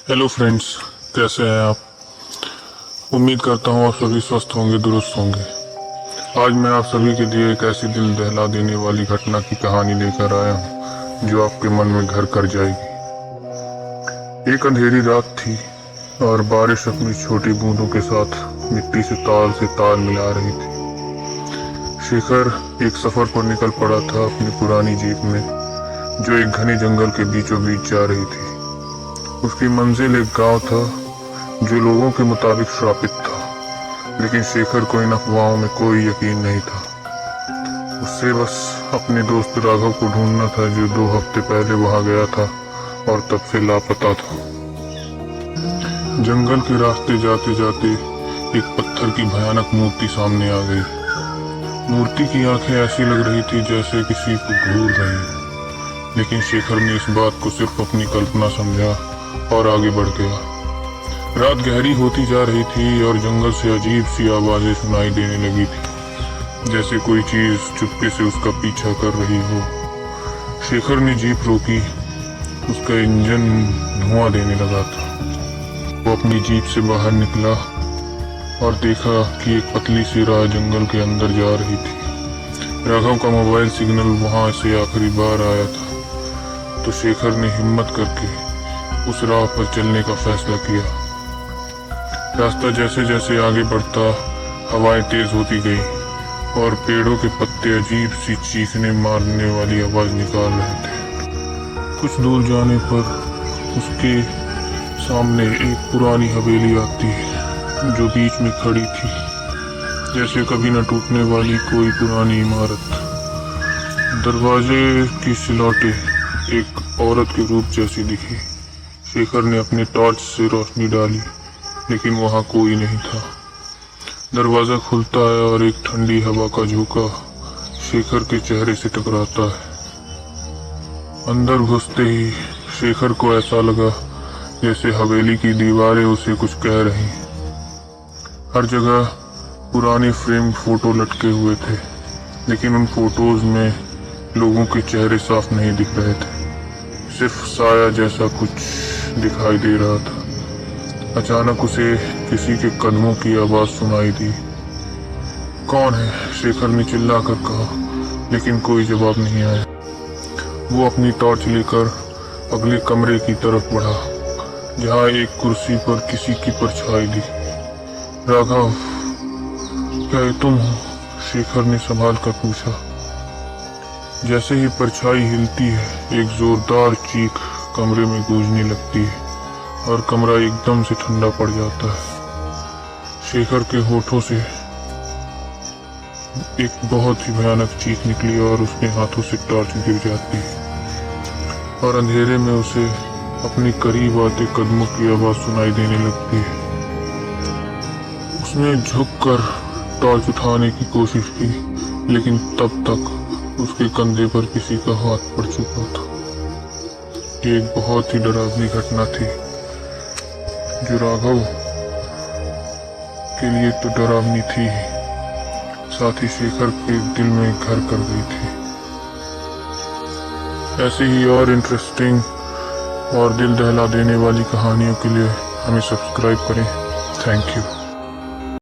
Hello friends, कैसे हैं आप। उम्मीद करता हूँ आप सभी स्वस्थ होंगे, दुरुस्त होंगे। आज मैं आप सभी के लिए एक ऐसी दिल दहला देने वाली घटना की कहानी लेकर आया हूँ जो आपके मन में घर कर जाएगी। एक अंधेरी रात थी और बारिश अपनी छोटी बूंदों के साथ मिट्टी से ताल मिला रही थी। शेखर एक सफर पर निकल पड़ा था अपनी पुरानी जीप में, जो एक घने जंगल के बीचों बीच जा रही थी। उसकी मंजिल एक गांव था जो लोगों के मुताबिक श्रापित था, लेकिन शेखर को इन अफवाहों में कोई यकीन नहीं था। उससे बस अपने दोस्त राघव को ढूंढना था, जो 2 हफ्ते पहले वहां गया था और तब से लापता था। जंगल के रास्ते जाते जाते एक पत्थर की भयानक मूर्ति सामने आ गई। मूर्ति की आंखें ऐसी लग रही थी जैसे किसी को घूर रही हो, लेकिन शेखर ने इस बात को सिर्फ अपनी कल्पना समझा और आगे बढ़ गया। रात गहरी होती जा रही थी और जंगल से अजीब सी आवाजें सुनाई देने लगी थी, जैसे कोई चीज चुपके से उसका पीछा कर रही हो। शेखर ने जीप रोकी। उसका इंजन धुआं देने लगा था। वो अपनी जीप से बाहर निकला और देखा कि एक पतली सी राह जंगल के अंदर जा रही थी। राघव का मोबाइल सिग्नल वहां से आखिरी बार आया था, तो शेखर ने हिम्मत करके उस राह पर चलने का फैसला किया। रास्ता जैसे जैसे आगे बढ़ता, हवाएं तेज होती गई और पेड़ों के पत्ते अजीब सी चीखने मारने वाली आवाज निकाल रहे थे। कुछ दूर जाने पर उसके सामने एक पुरानी हवेली आती, जो बीच में खड़ी थी, जैसे कभी न टूटने वाली कोई पुरानी इमारत। दरवाजे की सिलौटें एक औरत के रूप जैसी दिखी। शेखर ने अपने टॉर्च से रोशनी डाली, लेकिन वहां कोई नहीं था। दरवाजा खुलता है और एक ठंडी हवा का झोंका शेखर के चेहरे से टकराता है। अंदर घुसते ही शेखर को ऐसा लगा जैसे हवेली की दीवारें उसे कुछ कह रही। हर जगह पुराने फ्रेम फोटो लटके हुए थे, लेकिन उन फोटोज में लोगों के चेहरे साफ नहीं दिख रहे थे। सिर्फ साया जैसा कुछ दिखाई दे रहा था। अचानक उसे किसी के कदमों की आवाज सुनाई दी। कौन है? शेखर ने चिल्लाकर कहा, लेकिन कोई जवाब नहीं आया। वो अपनी टॉर्च लेकर अगले कमरे की तरफ बढ़ा, जहां एक कुर्सी पर किसी की परछाई दी। राघव, क्या ये तुम हो? शेखर ने संभाल कर पूछा। जैसे ही परछाई हिलती है, एक जोरदार चीख कमरे में गूंजने लगती है और कमरा एकदम से ठंडा पड़ जाता है। शेखर के होठों से एक बहुत ही भयानक चीख निकली और उसके हाथों से टॉर्च गिर जाती है और अंधेरे में उसे अपने करीब आते कदमों की आवाज सुनाई देने लगती है। उसने झुककर टॉर्च उठाने की कोशिश की, लेकिन तब तक उसके कंधे पर किसी का हाथ पड़ चुका था। ये एक बहुत ही डरावनी घटना थी, जो राघव के लिए तो डरावनी थी, साथ ही शेखर के दिल में घर कर गई थी। ऐसे ही और इंटरेस्टिंग और दिल दहला देने वाली कहानियों के लिए हमें सब्सक्राइब करें। Thank you.